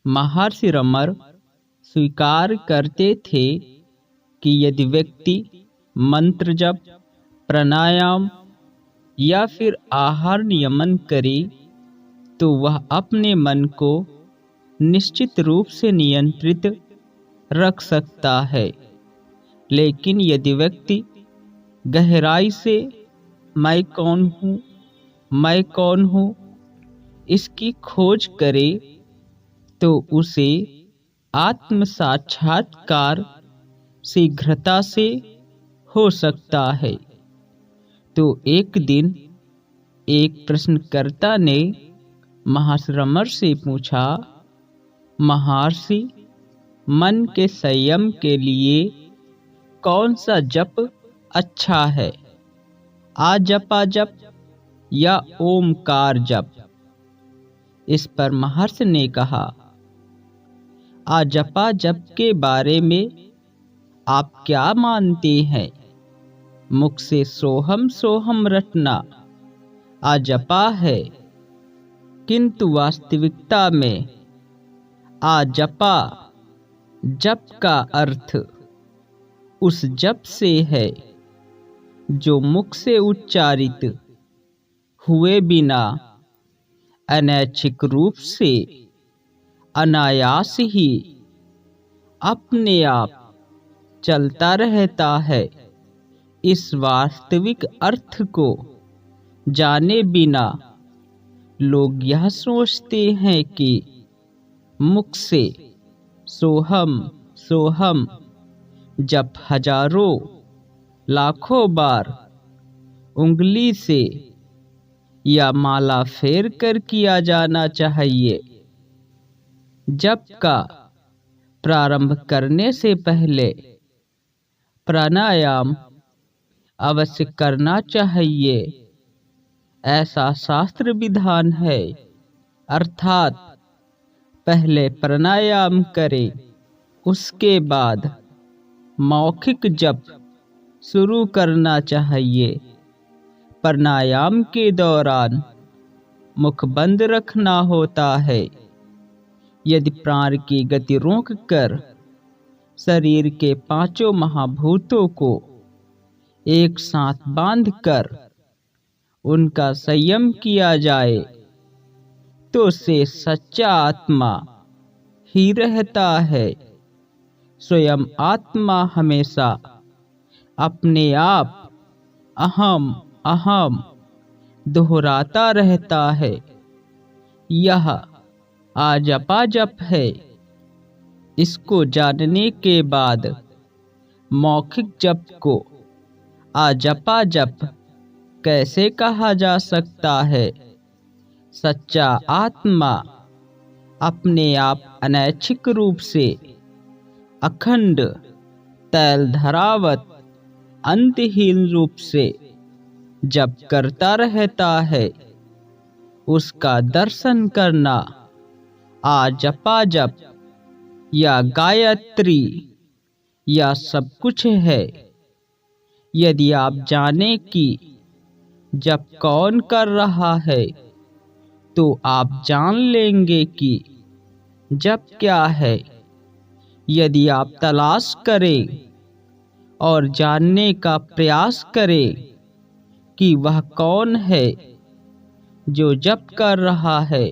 महर्षि रमर स्वीकार करते थे कि यदि व्यक्ति मंत्र जप, प्राणायाम या फिर आहार नियमन करे तो वह अपने मन को निश्चित रूप से नियंत्रित रख सकता है। लेकिन यदि व्यक्ति गहराई से मैं कौन हूँ इसकी खोज करे तो उसे आत्म साक्षात्कार शीघ्रता से हो सकता है। तो एक दिन एक प्रश्नकर्ता ने महर्षि रमर से पूछा, महर्षि, मन के संयम के लिए कौन सा जप अच्छा है, आजपा जप या ओमकार जप? इस पर महर्षि ने कहा, आजपा जप के बारे में आप क्या मानते हैं? मुख से सोहम सोहम रटना आजपा है, किंतु वास्तविकता में आजपा जप का अर्थ उस जप से है जो मुख से उच्चारित हुए बिना अनैच्छिक रूप से अनायास ही अपने आप चलता रहता है। इस वास्तविक अर्थ को जाने बिना लोग यह सोचते हैं कि मुख से सोहम सोहम जप हजारों लाखों बार उंगली से या माला फेर कर किया जाना चाहिए। जप का प्रारंभ करने से पहले प्राणायाम अवश्य करना चाहिए, ऐसा शास्त्र विधान है। अर्थात पहले प्राणायाम करें, उसके बाद मौखिक जप शुरू करना चाहिए। प्राणायाम के दौरान मुख बंद रखना होता है। यदि प्राण की गति रोककर शरीर के पांचों महाभूतों को एक साथ बांधकर उनका संयम किया जाए तो से सच्चा आत्मा ही रहता है। स्वयं आत्मा हमेशा अपने आप अहम अहम दोहराता रहता है। यह आजपा जप है। इसको जानने के बाद मौखिक जप को आजपा जप कैसे कहा जा सकता है? सच्चा आत्मा अपने आप अनैच्छिक रूप से अखंड तैल धरावत अंतहीन रूप से जप करता रहता है। उसका दर्शन करना आजपा जप या गायत्री या सब कुछ है। यदि आप जाने कि जप कौन कर रहा है तो आप जान लेंगे कि जप क्या है। यदि आप तलाश करें और जानने का प्रयास करें कि वह कौन है जो जप कर रहा है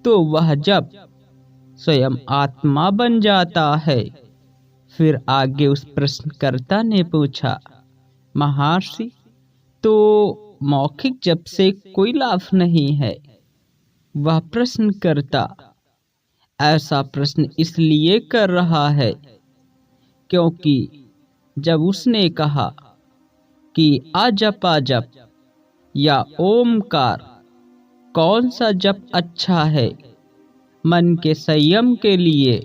तो वह जप स्वयं आत्मा बन जाता है। फिर आगे उस प्रश्नकर्ता ने पूछा, महर्षि, तो मौखिक जप से कोई लाभ नहीं है? वह प्रश्नकर्ता ऐसा प्रश्न इसलिए कर रहा है क्योंकि जब उसने कहा कि आजपा जप या ओमकार कौन सा जप अच्छा है मन के संयम के लिए,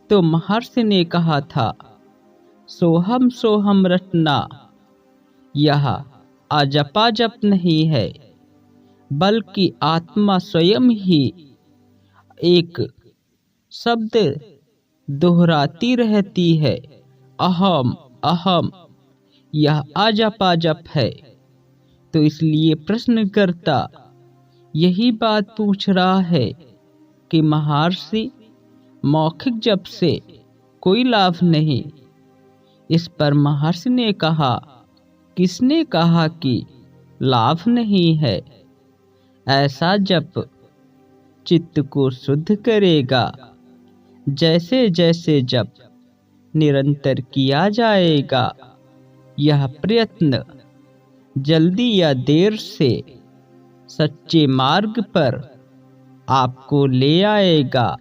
तो महर्षि ने कहा था, सोहम सोहम रटना। यह आजपा जप नहीं है, बल्कि आत्मा स्वयं ही एक शब्द दोहराती रहती है, अहम अहम। यह आजपा जप है। तो इसलिए प्रश्नकर्ता यही बात पूछ रहा है कि महर्षि मौखिक जप से कोई लाभ नहीं। इस पर महर्षि ने कहा, किसने कहा कि लाभ नहीं है? ऐसा जप चित्त को शुद्ध करेगा। जैसे जैसे जप निरंतर किया जाएगा, यह प्रयत्न जल्दी या देर से सच्चे मार्ग पर आपको ले आएगा।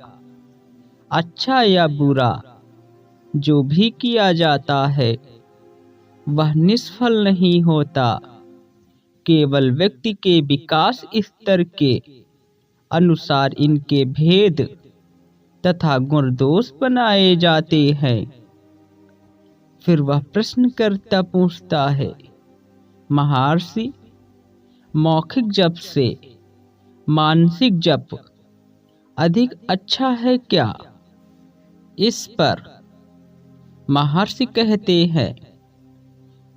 अच्छा या बुरा जो भी किया जाता है वह निष्फल नहीं होता। केवल व्यक्ति के विकास स्तर के अनुसार इनके भेद तथा गुण दोष बनाए जाते हैं। फिर वह प्रश्नकर्ता पूछता है, महर्षि मौखिक जप से मानसिक जप अधिक अच्छा है क्या? इस पर महर्षि कहते हैं,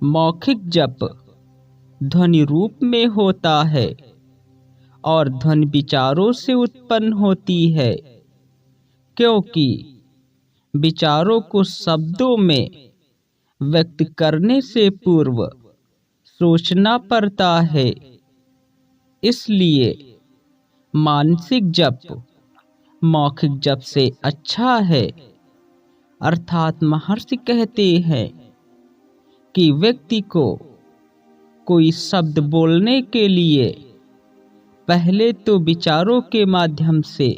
मौखिक जप ध्वनि रूप में होता है और ध्वनि विचारों से उत्पन्न होती है, क्योंकि विचारों को शब्दों में व्यक्त करने से पूर्व सोचना पड़ता है। इसलिए मानसिक जप मौखिक जप से अच्छा है। अर्थात महर्षि कहते हैं कि व्यक्ति को कोई शब्द बोलने के लिए पहले तो विचारों के माध्यम से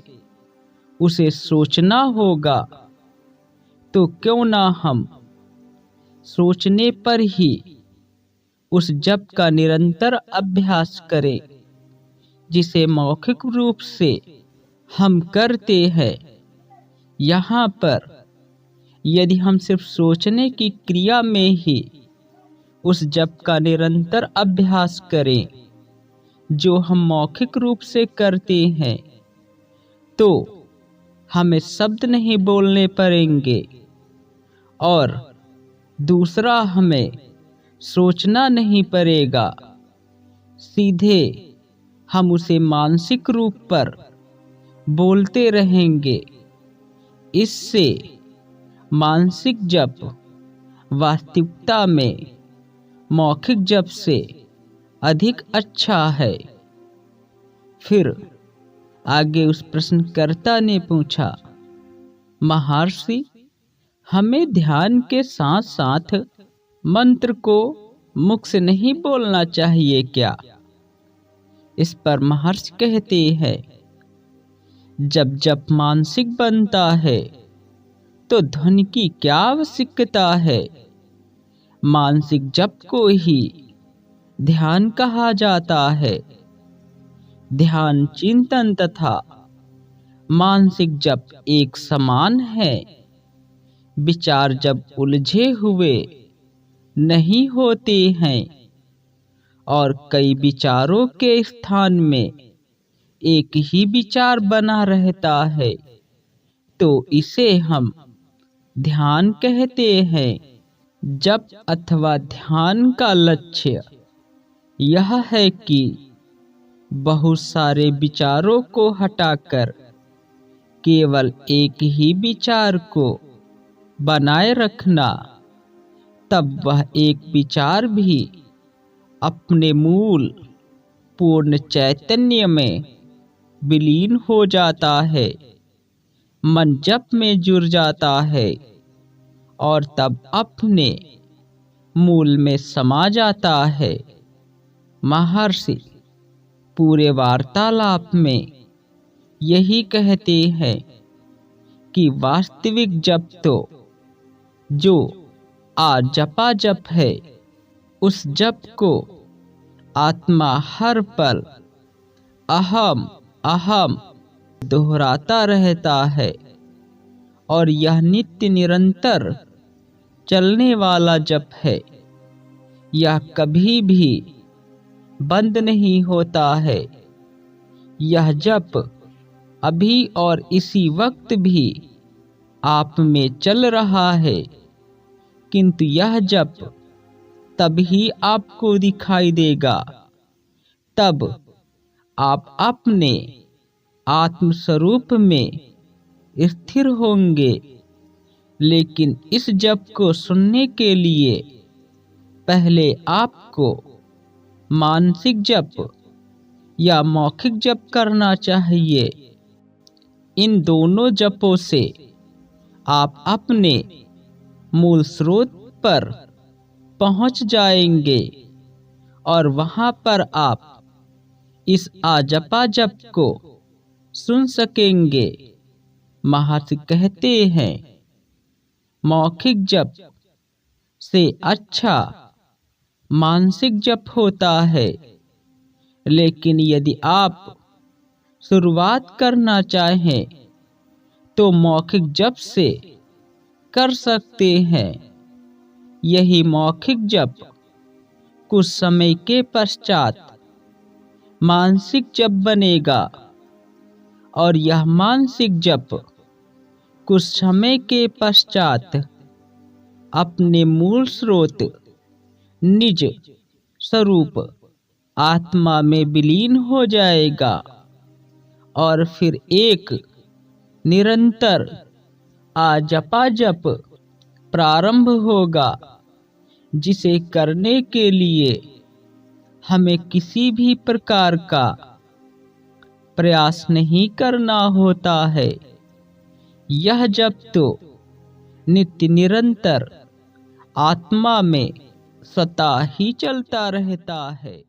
उसे सोचना होगा। तो क्यों ना हम सोचने पर ही उस जप का निरंतर अभ्यास करें, जिसे मौखिक रूप से हम करते हैं। यहाँ पर यदि हम सिर्फ सोचने की क्रिया में ही उस जप का निरंतर अभ्यास करें जो हम मौखिक रूप से करते हैं, तो हमें शब्द नहीं बोलने पड़ेंगे और दूसरा हमें सोचना नहीं पड़ेगा। सीधे हम उसे मानसिक रूप पर बोलते रहेंगे। इससे मानसिक जप वास्तविकता में मौखिक जप से अधिक अच्छा है। फिर आगे उस प्रश्नकर्ता ने पूछा, महर्षि हमें ध्यान के साथ साथ मंत्र को मुख से नहीं बोलना चाहिए क्या? इस पर महर्षि कहते हैं, जब जप मानसिक बनता है तो ध्वनि की क्या आवश्यकता है? मानसिक जप को ही ध्यान कहा जाता है। ध्यान चिंतन तथा मानसिक जप एक समान है। विचार जब उलझे हुए नहीं होते हैं और कई विचारों के स्थान में एक ही विचार बना रहता है, तो इसे हम ध्यान कहते हैं। जप अथवा ध्यान का लक्ष्य यह है कि बहुत सारे विचारों को हटाकर केवल एक ही विचार को बनाए रखना। तब वह एक विचार भी अपने मूल पूर्ण चैतन्य में विलीन हो जाता है, मन जप में जुड़ जाता है और तब अपने मूल में समा जाता है। महर्षि पूरे वार्तालाप में यही कहते हैं कि वास्तविक जप तो जो जपा जप है, उस जप को आत्मा हर पल अहम अहम दोहराता रहता है और यह नित्य निरंतर चलने वाला जप है। यह कभी भी बंद नहीं होता है। यह जप अभी और इसी वक्त भी आप में चल रहा है, किंतु यह जप तभी आपको दिखाई देगा, तब आप अपने आत्मस्वरूप में स्थिर होंगे। लेकिन इस जप को सुनने के लिए पहले आपको मानसिक जप या मौखिक जप करना चाहिए। इन दोनों जपों से आप अपने मूल स्रोत पर पहुंच जाएंगे और वहां पर आप इस आजपा जप को सुन सकेंगे। महर्षि कहते हैं, मौखिक जप से अच्छा मानसिक जप होता है। लेकिन यदि आप शुरुआत करना चाहें तो मौखिक जप से कर सकते हैं। यही मौखिक जप कुछ समय के पश्चात मानसिक जप बनेगा और यह मानसिक जप कुछ समय के पश्चात अपने मूल स्रोत निज स्वरूप आत्मा में विलीन हो जाएगा और फिर एक निरंतर आजपा जप प्रारंभ होगा, जिसे करने के लिए हमें किसी भी प्रकार का प्रयास नहीं करना होता है। यह जप तो नित्य निरंतर आत्मा में स्वतः ही चलता रहता है।